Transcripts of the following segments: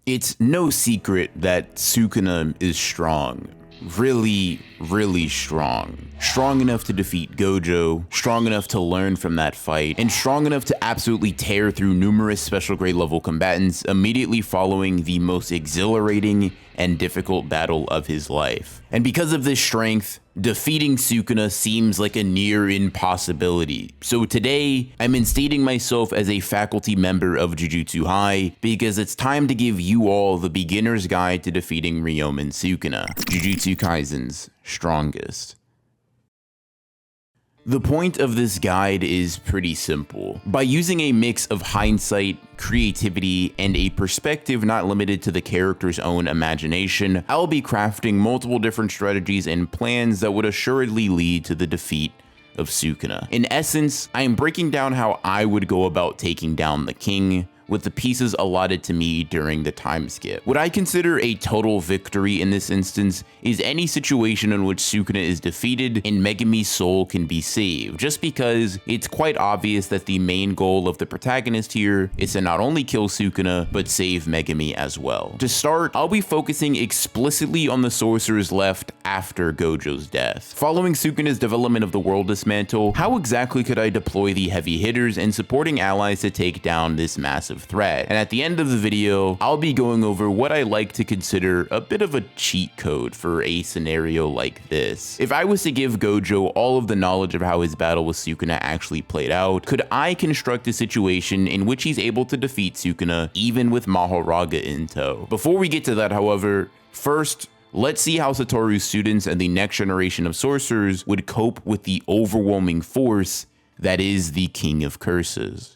It's no secret that Sukuna is strong. Really strong. Strong enough to defeat Gojo, strong enough to learn from that fight, and strong enough to absolutely tear through numerous special grade level combatants immediately following the most exhilarating and difficult battle of his life. And because of this strength, defeating Sukuna seems like a near impossibility. So today, I'm instating myself as a faculty member of Jujutsu High because it's time to give you all the beginner's guide to defeating Ryomen Sukuna, Jujutsu Kaisen's strongest. The point of this guide is pretty simple. By using a mix of hindsight, creativity, and a perspective not limited to the character's own imagination, I'll be crafting multiple different strategies and plans that would assuredly lead to the defeat of Sukuna. In essence, I am breaking down how I would go about taking down the king, with the pieces allotted to me during the time skip. What I consider a total victory in this instance is any situation in which Sukuna is defeated and Megami's soul can be saved, just because it's quite obvious that the main goal of the protagonist here is to not only kill Sukuna, but save Megami as well. To start, I'll be focusing explicitly on the sorcerers left after Gojo's death. Following Sukuna's development of the World Dismantle, how exactly could I deploy the heavy hitters and supporting allies to take down this massive threat? And at the end of the video, I'll be going over what I like to consider a bit of a cheat code for a scenario like this. If I was to give Gojo all of the knowledge of how his battle with Sukuna actually played out, could I construct a situation in which he's able to defeat Sukuna even with Mahoraga in tow? Before we get to that, however, first, let's see how Satoru's students and the next generation of sorcerers would cope with the overwhelming force that is the King of Curses.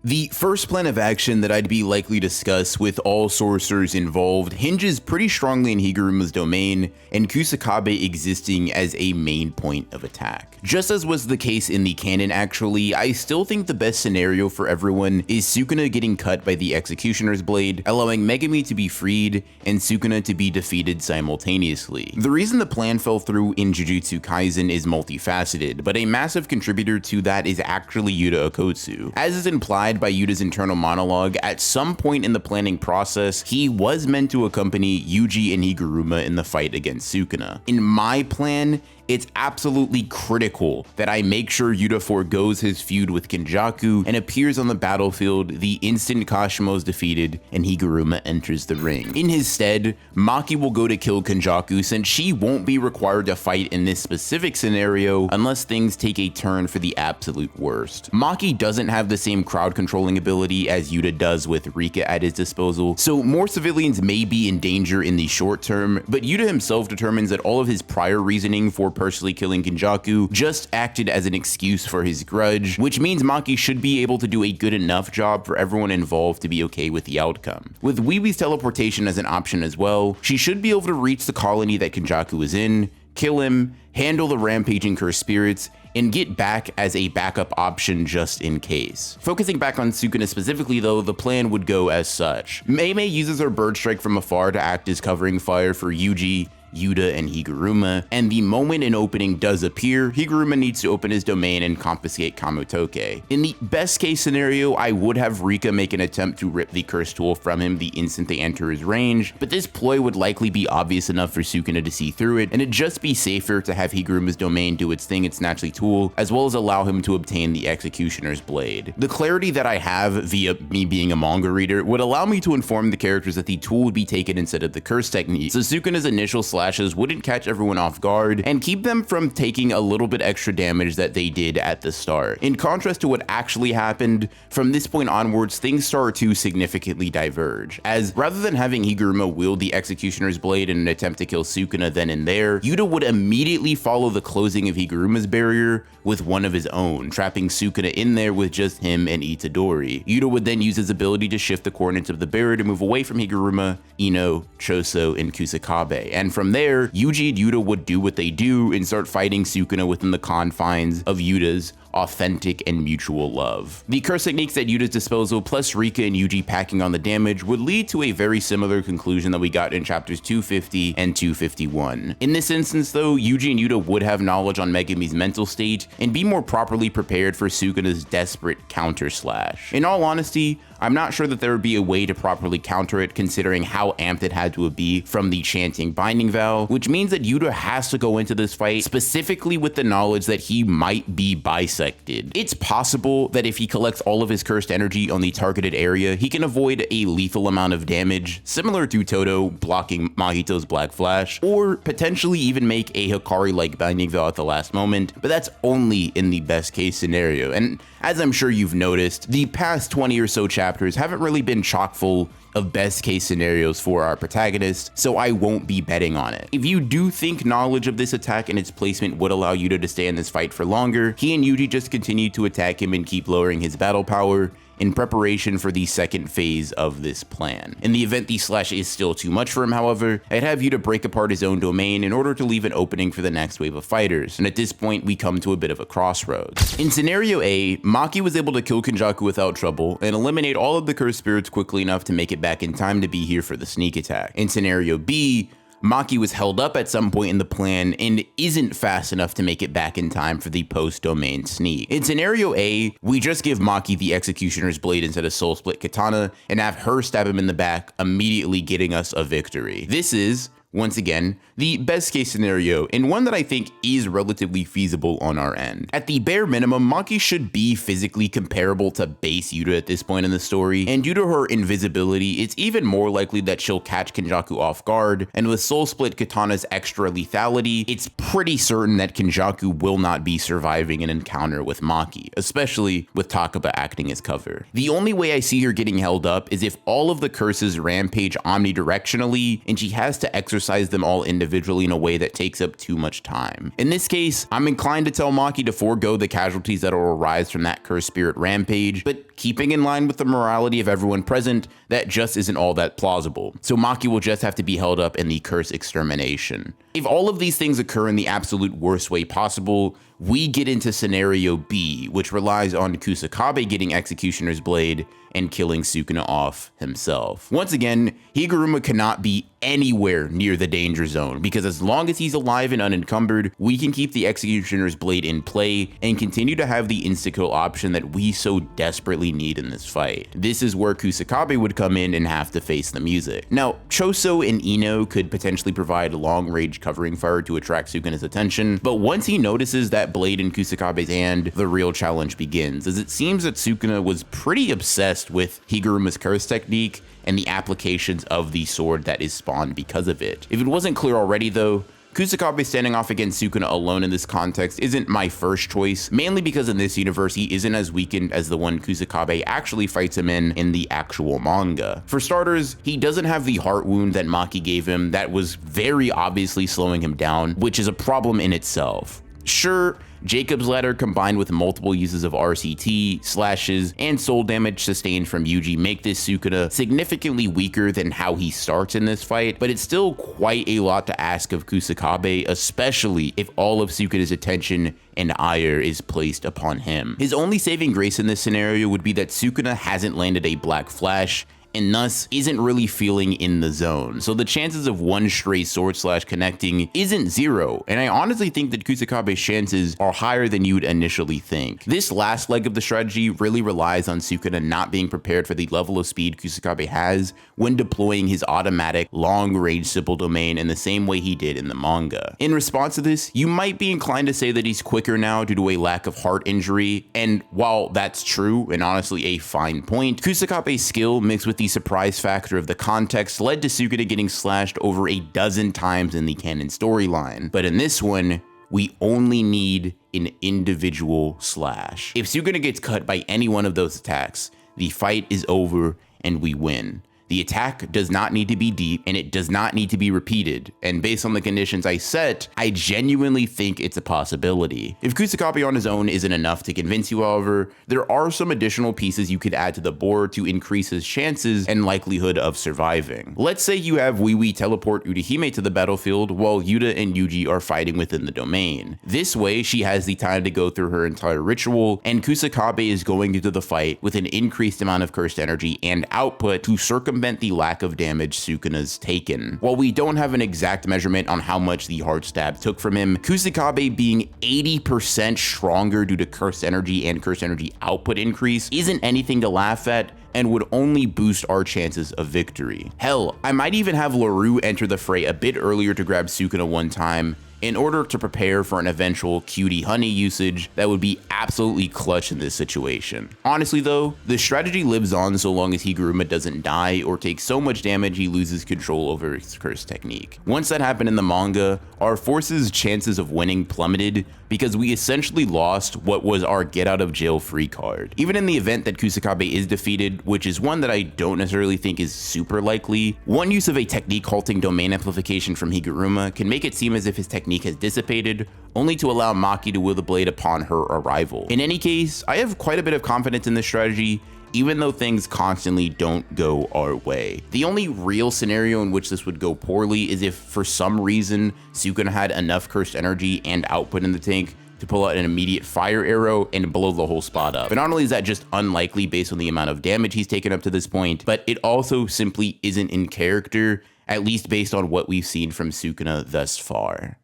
The first plan of action that I'd be likely to discuss with all sorcerers involved hinges pretty strongly in Higuruma's domain and Kusakabe existing as a main point of attack. Just as was the case in the canon actually, I still think the best scenario for everyone is Sukuna getting cut by the Executioner's Blade, allowing Megami to be freed and Sukuna to be defeated simultaneously. The reason the plan fell through in Jujutsu Kaisen is multifaceted, but a massive contributor to that is actually Yuta Okotsu. As is implied by Yuta's internal monologue, at some point in the planning process, he was meant to accompany Yuji and Higuruma in the fight against Sukuna. In my plan, it's absolutely critical that I make sure Yuta forgoes his feud with Kenjaku and appears on the battlefield the instant Kashimo is defeated and Higuruma enters the ring. In his stead, Maki will go to kill Kenjaku since she won't be required to fight in this specific scenario unless things take a turn for the absolute worst. Maki doesn't have the same crowd controlling ability as Yuta does with Rika at his disposal, so more civilians may be in danger in the short term, but Yuta himself determines that all of his prior reasoning for personally killing Kenjaku just acted as an excuse for his grudge, which means Maki should be able to do a good enough job for everyone involved to be okay with the outcome. With Wiwi's teleportation as an option as well, she should be able to reach the colony that Kenjaku is in, kill him, handle the rampaging cursed spirits, and get back as a backup option just in case. Focusing back on Sukuna specifically though, the plan would go as such. Mei uses her bird strike from afar to act as covering fire for Yuji, Yuta, and Higuruma, and the moment an opening does appear, Higuruma needs to open his domain and confiscate Kamutoke. In the best case scenario, I would have Rika make an attempt to rip the cursed tool from him the instant they enter his range, but this ploy would likely be obvious enough for Sukuna to see through it, and it'd just be safer to have Higuruma's domain do its thing, its naturally tool, as well as allow him to obtain the Executioner's Blade. The clarity that I have via me being a manga reader would allow me to inform the characters that the tool would be taken instead of the curse technique, so Sukuna's initial slashes wouldn't catch everyone off guard and keep them from taking a little bit extra damage that they did at the start. In contrast to what actually happened, from this point onwards, things start to significantly diverge, as rather than having Higuruma wield the Executioner's Blade in an attempt to kill Sukuna then and there, Yuta would immediately follow the closing of Higuruma's barrier with one of his own, trapping Sukuna in there with just him and Itadori. Yuta would then use his ability to shift the coordinates of the barrier to move away from Higuruma, Ino, Choso, and Kusakabe, and from there, Yuji and Yuta would do what they do and start fighting Sukuna within the confines of Yuta's authentic and mutual love. The curse techniques at Yuta's disposal, plus Rika and Yuji packing on the damage, would lead to a very similar conclusion that we got in chapters 250 and 251. In this instance though, Yuji and Yuta would have knowledge on Megumi's mental state and be more properly prepared for Sukuna's desperate counter slash. In all honesty, I'm not sure that there would be a way to properly counter it considering how amped it had to be from the chanting binding vow, which means that Yuta has to go into this fight specifically with the knowledge that he might be bisected. It's possible that if he collects all of his cursed energy on the targeted area, he can avoid a lethal amount of damage, similar to Todo blocking Mahito's Black Flash, or potentially even make a Hikari-like binding vow at the last moment, but that's only in the best case scenario. And as I'm sure you've noticed, the past 20 or so chapters haven't really been chock full of best case scenarios for our protagonist, so I won't be betting on it. If you do think knowledge of this attack and its placement would allow Yuta to stay in this fight for longer, he and Yuji just continue to attack him and keep lowering his battle power in preparation for the second phase of this plan. In the event the slash is still too much for him, however, I'd have Yuta break apart his own domain in order to leave an opening for the next wave of fighters, and at this point we come to a bit of a crossroads. In scenario A, Maki was able to kill Kenjaku without trouble and eliminate all of the cursed spirits quickly enough to make it back in time to be here for the sneak attack. In scenario B, Maki was held up at some point in the plan and isn't fast enough to make it back in time for the post-domain sneak. In scenario A, we just give Maki the Executioner's Blade instead of Soul Split Katana and have her stab him in the back, immediately getting us a victory. This is, once again, the best case scenario, and one that I think is relatively feasible on our end. At the bare minimum, Maki should be physically comparable to base Yuta at this point in the story, and due to her invisibility, it's even more likely that she'll catch Kenjaku off guard, and with Soul Split Katana's extra lethality, it's pretty certain that Kenjaku will not be surviving an encounter with Maki, especially with Takaba acting as cover. The only way I see her getting held up is if all of the curses rampage omnidirectionally, and she has to exercise them all individually in a way that takes up too much time. In this case, I'm inclined to tell Maki to forego the casualties that will arise from that cursed spirit rampage, but keeping in line with the morality of everyone present, that just isn't all that plausible. So Maki will just have to be held up in the curse extermination. If all of these things occur in the absolute worst way possible, we get into scenario B, which relies on Kusakabe getting Executioner's Blade and killing Sukuna off himself. Once again, Higuruma cannot be anywhere near the danger zone, because as long as he's alive and unencumbered, we can keep the Executioner's Blade in play and continue to have the insta-kill option that we so desperately need in this fight. This is where Kusakabe would come in and have to face the music. Now, Choso and Ino could potentially provide long-range covering fire to attract Sukuna's attention, but once he notices that blade in Kusakabe's hand, the real challenge begins, as it seems that Sukuna was pretty obsessed with Higuruma's curse technique and the applications of the sword that is spawned because of it. If it wasn't clear already though, Kusakabe standing off against Sukuna alone in this context isn't my first choice, mainly because in this universe he isn't as weakened as the one Kusakabe actually fights him in the actual manga. For starters, he doesn't have the heart wound that Maki gave him that was very obviously slowing him down, which is a problem in itself. Sure, Jacob's Ladder combined with multiple uses of RCT, slashes, and soul damage sustained from Yuji make this Sukuna significantly weaker than how he starts in this fight, but it's still quite a lot to ask of Kusakabe, especially if all of Sukuna's attention and ire is placed upon him. His only saving grace in this scenario would be that Sukuna hasn't landed a Black Flash, and thus isn't really feeling in the zone. So the chances of one stray sword slash connecting isn't zero, and I honestly think that Kusakabe's chances are higher than you'd initially think. This last leg of the strategy really relies on Sukuna not being prepared for the level of speed Kusakabe has when deploying his automatic long-range simple domain in the same way he did in the manga. In response to this, you might be inclined to say that he's quicker now due to a lack of heart injury, and while that's true and honestly a fine point, Kusakabe's skill mixed with the surprise factor of the context led to Sukuna getting slashed over a dozen times in the canon storyline. But in this one, we only need an individual slash. If Sukuna gets cut by any one of those attacks, the fight is over and we win. The attack does not need to be deep, and it does not need to be repeated, and based on the conditions I set, I genuinely think it's a possibility. If Kusakabe on his own isn't enough to convince you, however, there are some additional pieces you could add to the board to increase his chances and likelihood of surviving. Let's say you have Wee teleport Urahime to the battlefield while Yuta and Yuji are fighting within the domain. This way, she has the time to go through her entire ritual, and Kusakabe is going into the fight with an increased amount of cursed energy and output to circumvent the lack of damage Sukuna's taken. While we don't have an exact measurement on how much the hard stab took from him, Kusakabe being 80% stronger due to cursed energy and cursed energy output increase isn't anything to laugh at, and would only boost our chances of victory. Hell, I might even have LaRue enter the fray a bit earlier to grab Sukuna one time, in order to prepare for an eventual cutie honey usage that would be absolutely clutch in this situation. Honestly though, the strategy lives on so long as Higuruma doesn't die or take so much damage he loses control over his curse technique. Once that happened in the manga, our force's chances of winning plummeted because we essentially lost what was our get out of jail free card. Even in the event that Kusakabe is defeated, which is one that I don't necessarily think is super likely, one use of a technique halting domain amplification from Higuruma can make it seem as if his technique has dissipated, only to allow Maki to wield the blade upon her arrival. In any case, I have quite a bit of confidence in this strategy, even though things constantly don't go our way. The only real scenario in which this would go poorly is if for some reason Sukuna had enough cursed energy and output in the tank to pull out an immediate fire arrow and blow the whole spot up. But not only is that just unlikely based on the amount of damage he's taken up to this point, but it also simply isn't in character, at least based on what we've seen from Sukuna thus far.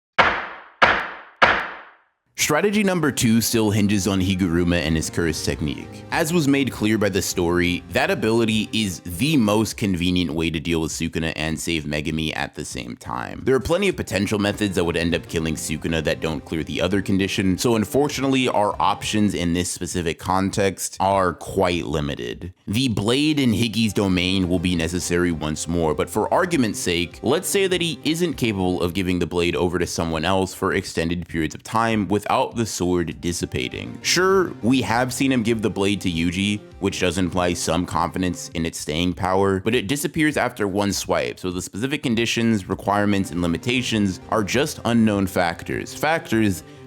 Strategy number 2 still hinges on Higuruma and his curse technique. As was made clear by the story, that ability is the most convenient way to deal with Sukuna and save Megumi at the same time. There are plenty of potential methods that would end up killing Sukuna that don't clear the other condition, so unfortunately our options in this specific context are quite limited. The blade in Higgy's domain will be necessary once more, but for argument's sake, let's say that he isn't capable of giving the blade over to someone else for extended periods of time without the sword dissipating. Sure, we have seen him give the blade to Yuji, which does imply some confidence in its staying power, but it disappears after one swipe, so the specific conditions, requirements, and limitations are just unknown factors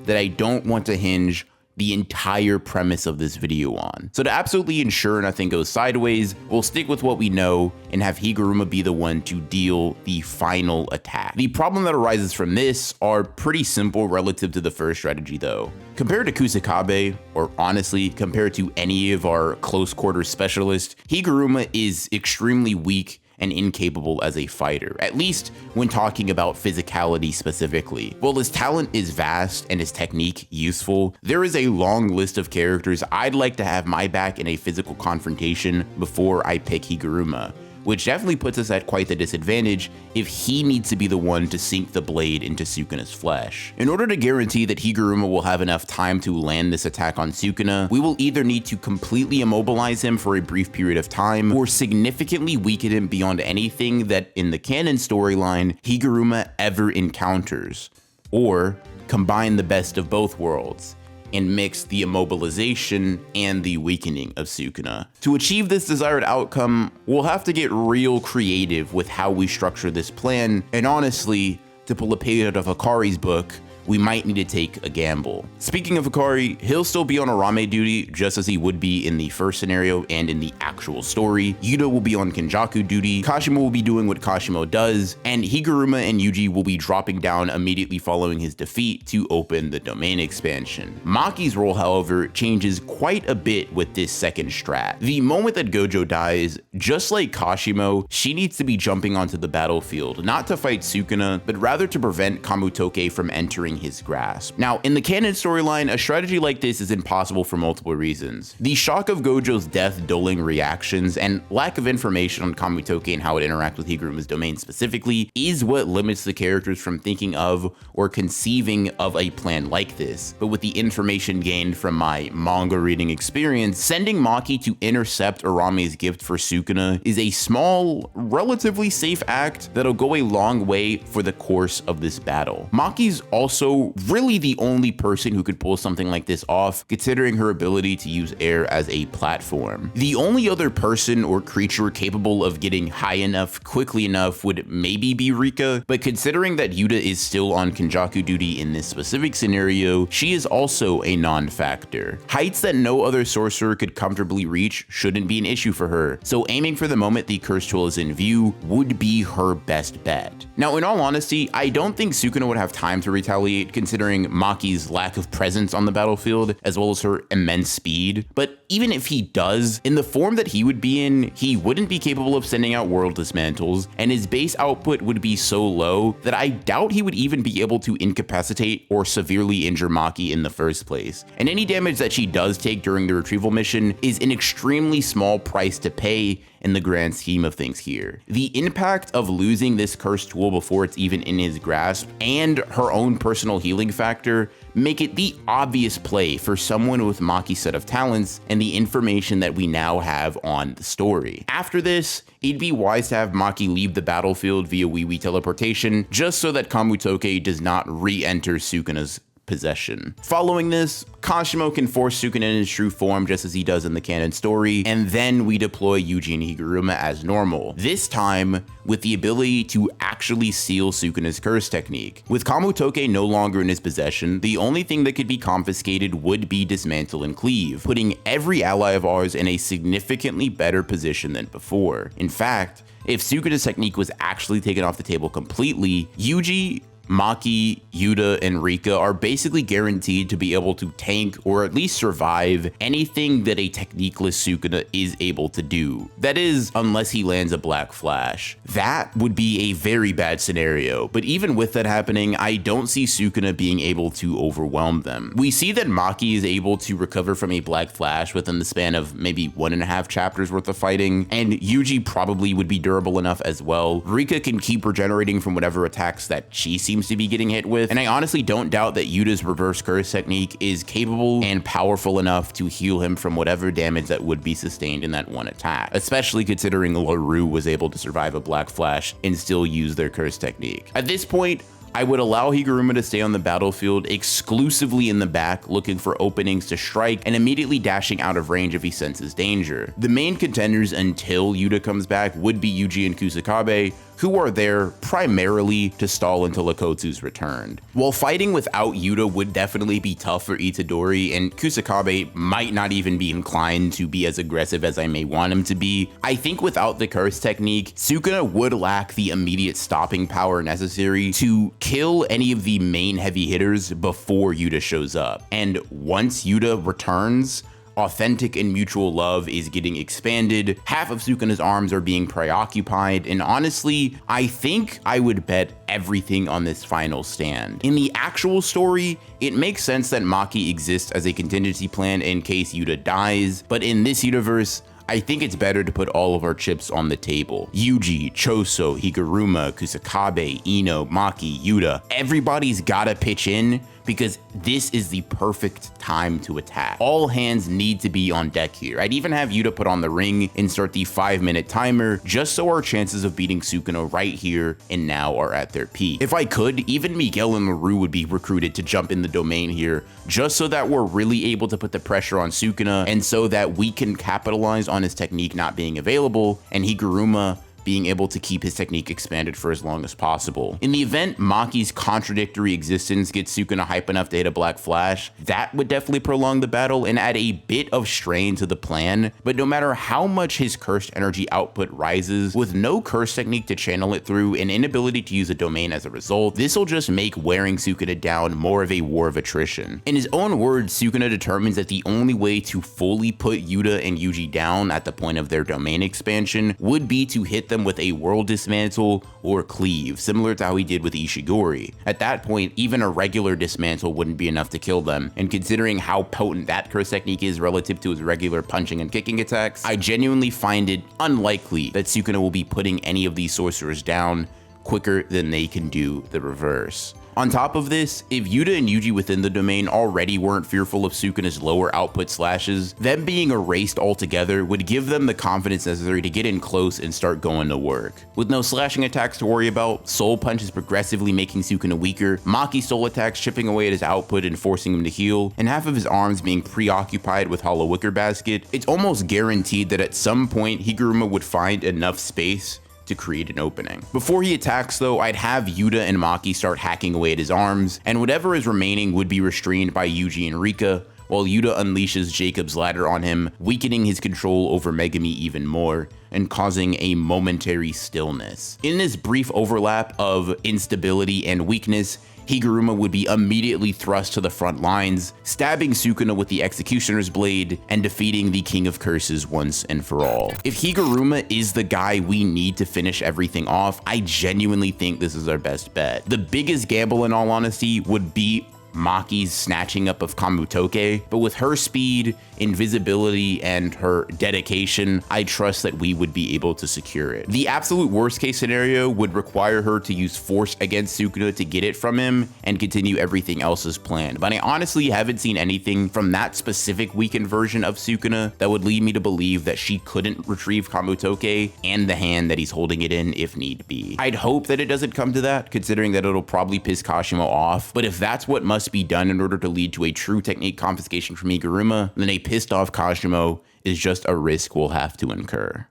that I don't want to hinge the entire premise of this video on. So to absolutely ensure nothing goes sideways, we'll stick with what we know and have Higuruma be the one to deal the final attack. The problem that arises from this are pretty simple relative to the first strategy though. Compared to Kusakabe, or honestly compared to any of our close quarters specialists, Higuruma is extremely weak and incapable as a fighter, at least when talking about physicality specifically. While his talent is vast and his technique useful, there is a long list of characters I'd like to have my back in a physical confrontation before I pick Higuruma, which definitely puts us at quite the disadvantage if he needs to be the one to sink the blade into Sukuna's flesh. In order to guarantee that Higuruma will have enough time to land this attack on Sukuna, we will either need to completely immobilize him for a brief period of time, or significantly weaken him beyond anything that in the canon storyline Higuruma ever encounters, or combine the best of both worlds and mix the immobilization and the weakening of Sukuna. To achieve this desired outcome, we'll have to get real creative with how we structure this plan, and honestly, to pull a page out of Hikari's book, we might need to take a gamble. Speaking of Hikari, he'll still be on Arame duty just as he would be in the first scenario and in the actual story. Yuta will be on Kenjaku duty, Kashimo will be doing what Kashimo does, and Higuruma and Yuji will be dropping down immediately following his defeat to open the domain expansion. Maki's role, however, changes quite a bit with this second strat. The moment that Gojo dies, just like Kashimo, she needs to be jumping onto the battlefield, not to fight Sukuna, but rather to prevent Kamutoke from entering his grasp. Now, in the canon storyline, a strategy like this is impossible for multiple reasons. The shock of Gojo's death dulling reactions and lack of information on Kamutoke and how it interacts with Higuruma's domain specifically is what limits the characters from thinking of or conceiving of a plan like this. But with the information gained from my manga reading experience, sending Maki to intercept Arame's gift for Sukuna is a small, relatively safe act that'll go a long way for the course of this battle. Maki's also also really the only person who could pull something like this off, considering her ability to use air as a platform. The only other person or creature capable of getting high enough quickly enough would maybe be Rika, but considering that Yuta is still on Kenjaku duty in this specific scenario, she is also a non-factor. Heights that no other sorcerer could comfortably reach shouldn't be an issue for her, so aiming for the moment the curse tool is in view would be her best bet. Now, in all honesty, I don't think Sukuna would have time to retaliate considering Maki's lack of presence on the battlefield as well as her immense speed, but even if he does, in the form that he would be in, he wouldn't be capable of sending out world dismantles, and his base output would be so low that I doubt he would even be able to incapacitate or severely injure Maki in the first place. And any damage that she does take during the retrieval mission is an extremely small price to pay in the grand scheme of things here. The impact of losing this cursed tool before it's even in his grasp and her own personal healing factor make it the obvious play for someone with Maki's set of talents and the information that we now have on the story. After this, it'd be wise to have Maki leave the battlefield via Wee teleportation just so that Kamutoke does not re-enter Sukuna's possession. Following this, Kashimo can force Sukuna in his true form just as he does in the canon story, and then we deploy Yuji and Higuruma as normal, this time with the ability to actually seal Sukuna's curse technique. With Kamutoke no longer in his possession, the only thing that could be confiscated would be Dismantle and Cleave, putting every ally of ours in a significantly better position than before. In fact, if Sukuna's technique was actually taken off the table completely, Yuji, Maki, Yuta, and Rika are basically guaranteed to be able to tank or at least survive anything that a techniqueless Sukuna is able to do. That is, unless he lands a Black Flash. That would be a very bad scenario, but even with that happening, I don't see Sukuna being able to overwhelm them. We see that Maki is able to recover from a Black Flash within the span of maybe 1.5 chapters worth of fighting, and Yuji probably would be durable enough as well. Rika can keep regenerating from whatever attacks that she seems to be getting hit with, and I honestly don't doubt that Yuta's reverse curse technique is capable and powerful enough to heal him from whatever damage that would be sustained in that one attack, especially considering LaRue was able to survive a Black Flash and still use their curse technique. At this point, I would allow Higuruma to stay on the battlefield exclusively in the back, looking for openings to strike and immediately dashing out of range if he senses danger. The main contenders until Yuta comes back would be Yuji and Kusakabe, who are there primarily to stall until Akotsu's returned. While fighting without Yuta would definitely be tough for Itadori, and Kusakabe might not even be inclined to be as aggressive as I may want him to be, I think without the curse technique, Sukuna would lack the immediate stopping power necessary to kill any of the main heavy hitters before Yuta shows up. And once Yuta returns, authentic and mutual love is getting expanded, half of Sukuna's arms are being preoccupied, and honestly, I think I would bet everything on this final stand. In the actual story, it makes sense that Maki exists as a contingency plan in case Yuta dies, but in this universe, I think it's better to put all of our chips on the table. Yuji, Choso, Higuruma, Kusakabe, Ino, Maki, Yuta, everybody's gotta pitch in because this is the perfect time to attack. All hands need to be on deck here. I'd even have Yuta put on the ring and start the 5-minute timer just so our chances of beating Sukuna right here and now are at their peak. If I could, even Miguel and LaRue would be recruited to jump in the domain here just so that we're really able to put the pressure on Sukuna and so that we can capitalize on his technique not being available and Higuruma being able to keep his technique expanded for as long as possible. In the event Maki's contradictory existence gets Sukuna hype enough to hit a Black Flash, that would definitely prolong the battle and add a bit of strain to the plan, but no matter how much his cursed energy output rises, with no curse technique to channel it through and inability to use a domain as a result, this will just make wearing Sukuna down more of a war of attrition. In his own words, Sukuna determines that the only way to fully put Yuta and Yuji down at the point of their domain expansion would be to hit them with a world dismantle or cleave, similar to how he did with Ishigori. At that point, even a regular dismantle wouldn't be enough to kill them, and considering how potent that curse technique is relative to his regular punching and kicking attacks, I genuinely find it unlikely that Sukuna will be putting any of these sorcerers down quicker than they can do the reverse. On top of this, if Yuta and Yuji within the domain already weren't fearful of Sukuna's lower output slashes, them being erased altogether would give them the confidence necessary to get in close and start going to work. With no slashing attacks to worry about, Soul Punch is progressively making Sukuna weaker, Maki Soul attacks chipping away at his output and forcing him to heal, and half of his arms being preoccupied with Hollow Wicker Basket, it's almost guaranteed that at some point Higuruma would find enough space to create an opening. Before he attacks though, I'd have Yuta and Maki start hacking away at his arms, and whatever is remaining would be restrained by Yuji and Rika, while Yuta unleashes Jacob's Ladder on him, weakening his control over Megami even more, and causing a momentary stillness. In this brief overlap of instability and weakness, Higuruma would be immediately thrust to the front lines, stabbing Sukuna with the Executioner's Blade and defeating the King of Curses once and for all. If Higuruma is the guy we need to finish everything off, I genuinely think this is our best bet. The biggest gamble, in all honesty, would be Maki's snatching up of Kamutoke, but with her speed, invisibility, and her dedication, I trust that we would be able to secure it. The absolute worst case scenario would require her to use force against Sukuna to get it from him and continue everything else as planned, but I honestly haven't seen anything from that specific weakened version of Sukuna that would lead me to believe that she couldn't retrieve Kamutoke and the hand that he's holding it in if need be. I'd hope that it doesn't come to that, considering that it'll probably piss Kashimo off, but if that's what must be done in order to lead to a true technique confiscation from Higuruma, then a pissed off Kashimo is just a risk we'll have to incur.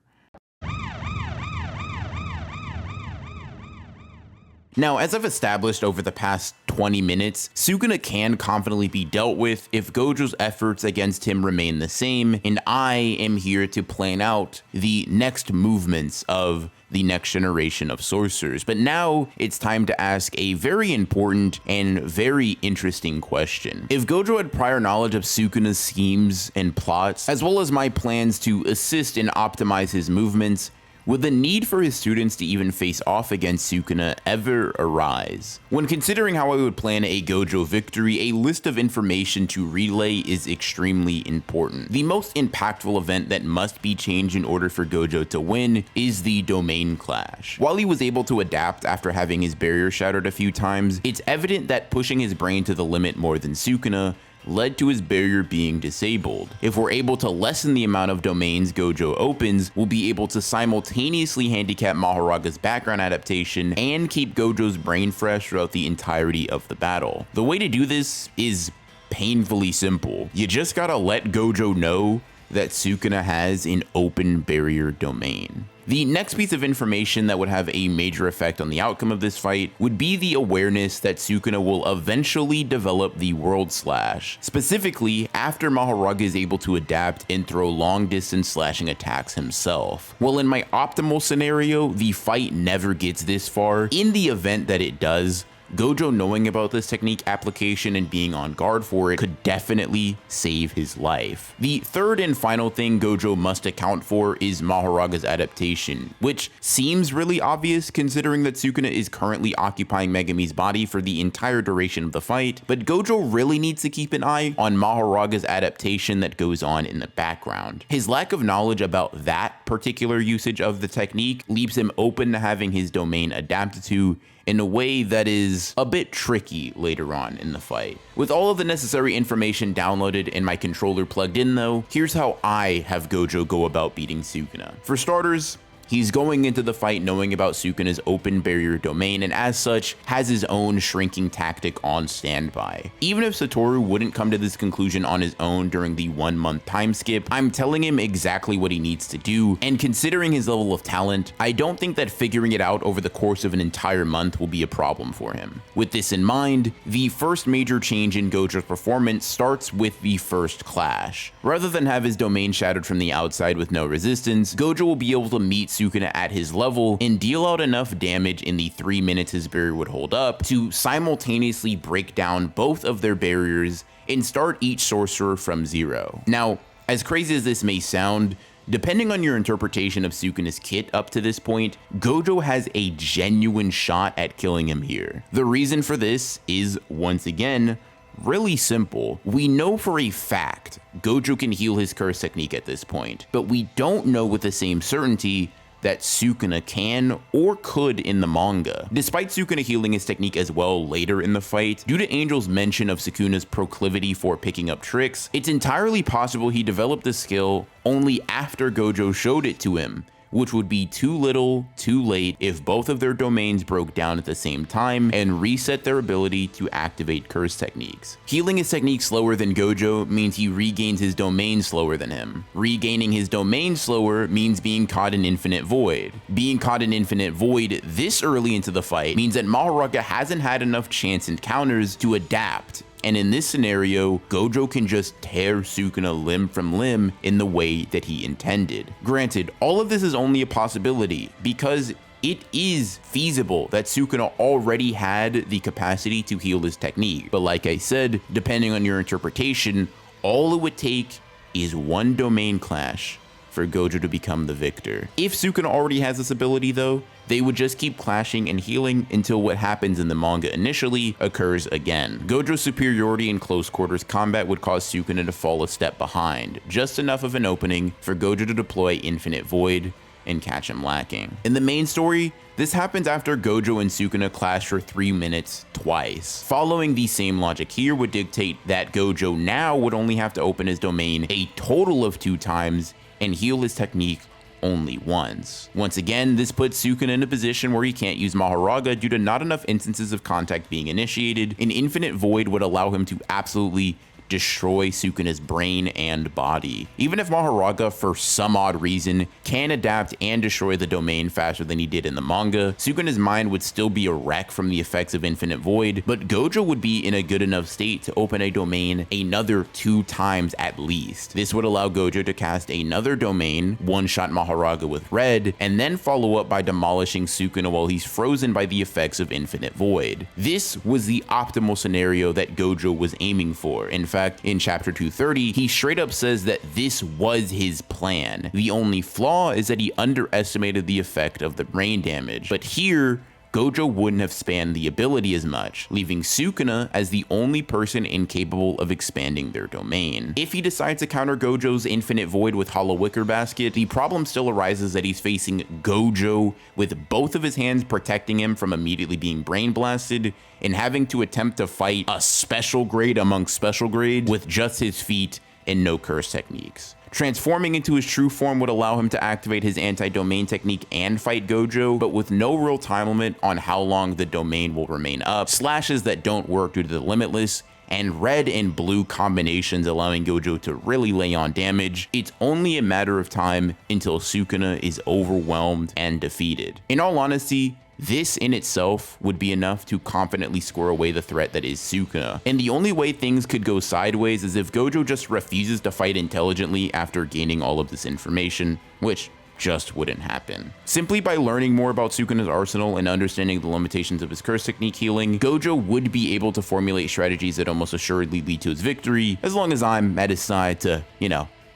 Now, as I've established over the past 20 minutes, Sukuna can confidently be dealt with if Gojo's efforts against him remain the same, and I am here to plan out the next movements of the next generation of sorcerers. But now it's time to ask a very important and very interesting question. If Gojo had prior knowledge of Sukuna's schemes and plots, as well as my plans to assist and optimize his movements, would the need for his students to even face off against Sukuna ever arise? When considering how I would plan a Gojo victory, a list of information to relay is extremely important. The most impactful event that must be changed in order for Gojo to win is the domain clash. While he was able to adapt after having his barrier shattered a few times, it's evident that pushing his brain to the limit more than Sukuna led to his barrier being disabled. If we're able to lessen the amount of domains Gojo opens, we'll be able to simultaneously handicap Mahoraga's background adaptation and keep Gojo's brain fresh throughout the entirety of the battle. The way to do this is painfully simple. You just gotta let Gojo know that Sukuna has an open barrier domain. The next piece of information that would have a major effect on the outcome of this fight would be the awareness that Sukuna will eventually develop the World Slash, specifically after Mahoraga is able to adapt and throw long distance slashing attacks himself. Well, in my optimal scenario, the fight never gets this far. In the event that it does, Gojo knowing about this technique application and being on guard for it could definitely save his life. The third and final thing Gojo must account for is Mahoraga's adaptation, which seems really obvious considering that Sukuna is currently occupying Megami's body for the entire duration of the fight, but Gojo really needs to keep an eye on Mahoraga's adaptation that goes on in the background. His lack of knowledge about that particular usage of the technique leaves him open to having his domain adapted to in a way that is a bit tricky later on in the fight. With all of the necessary information downloaded and my controller plugged in though, here's how I have Gojo go about beating Sukuna. For starters, he's going into the fight knowing about Sukuna's open barrier domain and as such has his own shrinking tactic on standby. Even if Satoru wouldn't come to this conclusion on his own during the 1 month time skip, I'm telling him exactly what he needs to do, and considering his level of talent, I don't think that figuring it out over the course of an entire month will be a problem for him. With this in mind, the first major change in Gojo's performance starts with the first clash. Rather than have his domain shattered from the outside with no resistance, Gojo will be able to meet Sukuna at his level and deal out enough damage in the 3 minutes his barrier would hold up to simultaneously break down both of their barriers and start each sorcerer from zero. Now, as crazy as this may sound, depending on your interpretation of Sukuna's kit up to this point, Gojo has a genuine shot at killing him here. The reason for this is, once again, really simple. We know for a fact Gojo can heal his curse technique at this point, but we don't know with the same certainty that Sukuna can or could in the manga. Despite Sukuna healing his technique as well later in the fight, due to Angel's mention of Sukuna's proclivity for picking up tricks, it's entirely possible he developed the skill only after Gojo showed it to him, which would be too little, too late if both of their domains broke down at the same time and reset their ability to activate curse techniques. Healing his technique slower than Gojo means he regains his domain slower than him. Regaining his domain slower means being caught in Infinite Void. Being caught in Infinite Void this early into the fight means that Mahoraga hasn't had enough chance encounters to adapt. And in this scenario, Gojo can just tear Sukuna limb from limb in the way that he intended. Granted, all of this is only a possibility because it is feasible that Sukuna already had the capacity to heal his technique. But like I said, depending on your interpretation, all it would take is one domain clash for Gojo to become the victor. If Sukuna already has this ability though, they would just keep clashing and healing until what happens in the manga initially occurs again. Gojo's superiority in close quarters combat would cause Sukuna to fall a step behind, just enough of an opening for Gojo to deploy Infinite Void and catch him lacking. In the main story, this happens after Gojo and Sukuna clash for 3 minutes twice. Following the same logic here would dictate that Gojo now would only have to open his domain a total of 2 times and heal his technique only once. Once again, this puts Sukuna in a position where he can't use Mahoraga due to not enough instances of contact being initiated. An Infinite Void would allow him to absolutely destroy Sukuna's brain and body. Even if Mahoraga, for some odd reason, can adapt and destroy the domain faster than he did in the manga, Sukuna's mind would still be a wreck from the effects of Infinite Void, but Gojo would be in a good enough state to open a domain another 2 times at least. This would allow Gojo to cast another domain, one-shot Mahoraga with red, and then follow up by demolishing Sukuna while he's frozen by the effects of Infinite Void. This was the optimal scenario that Gojo was aiming for. In fact, in chapter 230, he straight up says that this was his plan. The only flaw is that he underestimated the effect of the brain damage. But here, Gojo wouldn't have spanned the ability as much, leaving Sukuna as the only person incapable of expanding their domain. If he decides to counter Gojo's Infinite Void with Hollow Wicker Basket, the problem still arises that he's facing Gojo with both of his hands protecting him from immediately being brain blasted and having to attempt to fight a special grade amongst special grades with just his feet and no curse techniques. Transforming into his true form would allow him to activate his anti-domain technique and fight Gojo, but with no real time limit on how long the domain will remain up, slashes that don't work due to the Limitless, and red and blue combinations allowing Gojo to really lay on damage, it's only a matter of time until Sukuna is overwhelmed and defeated. In all honesty, this in itself would be enough to confidently square away the threat that is Sukuna. And the only way things could go sideways is if Gojo just refuses to fight intelligently after gaining all of this information, which just wouldn't happen. Simply by learning more about Sukuna's arsenal and understanding the limitations of his curse technique healing, Gojo would be able to formulate strategies that almost assuredly lead to his victory, as long as I'm at his side to,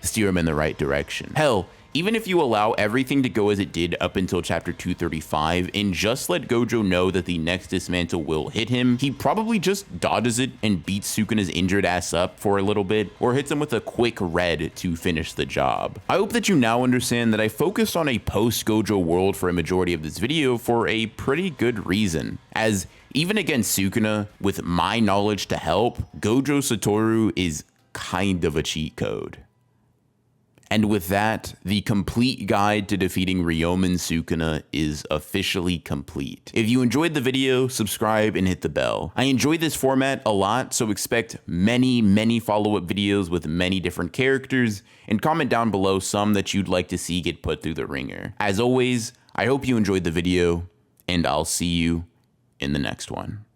steer him in the right direction. Hell, even if you allow everything to go as it did up until chapter 235 and just let Gojo know that the next dismantle will hit him, he probably just dodges it and beats Sukuna's injured ass up for a little bit, or hits him with a quick red to finish the job. I hope that you now understand that I focused on a post-Gojo world for a majority of this video for a pretty good reason, as even against Sukuna, with my knowledge to help, Gojo Satoru is kind of a cheat code. And with that, the complete guide to defeating Ryomen Sukuna is officially complete. If you enjoyed the video, subscribe and hit the bell. I enjoy this format a lot, so expect many follow-up videos with many different characters, and comment down below some that you'd like to see get put through the ringer. As always, I hope you enjoyed the video, and I'll see you in the next one.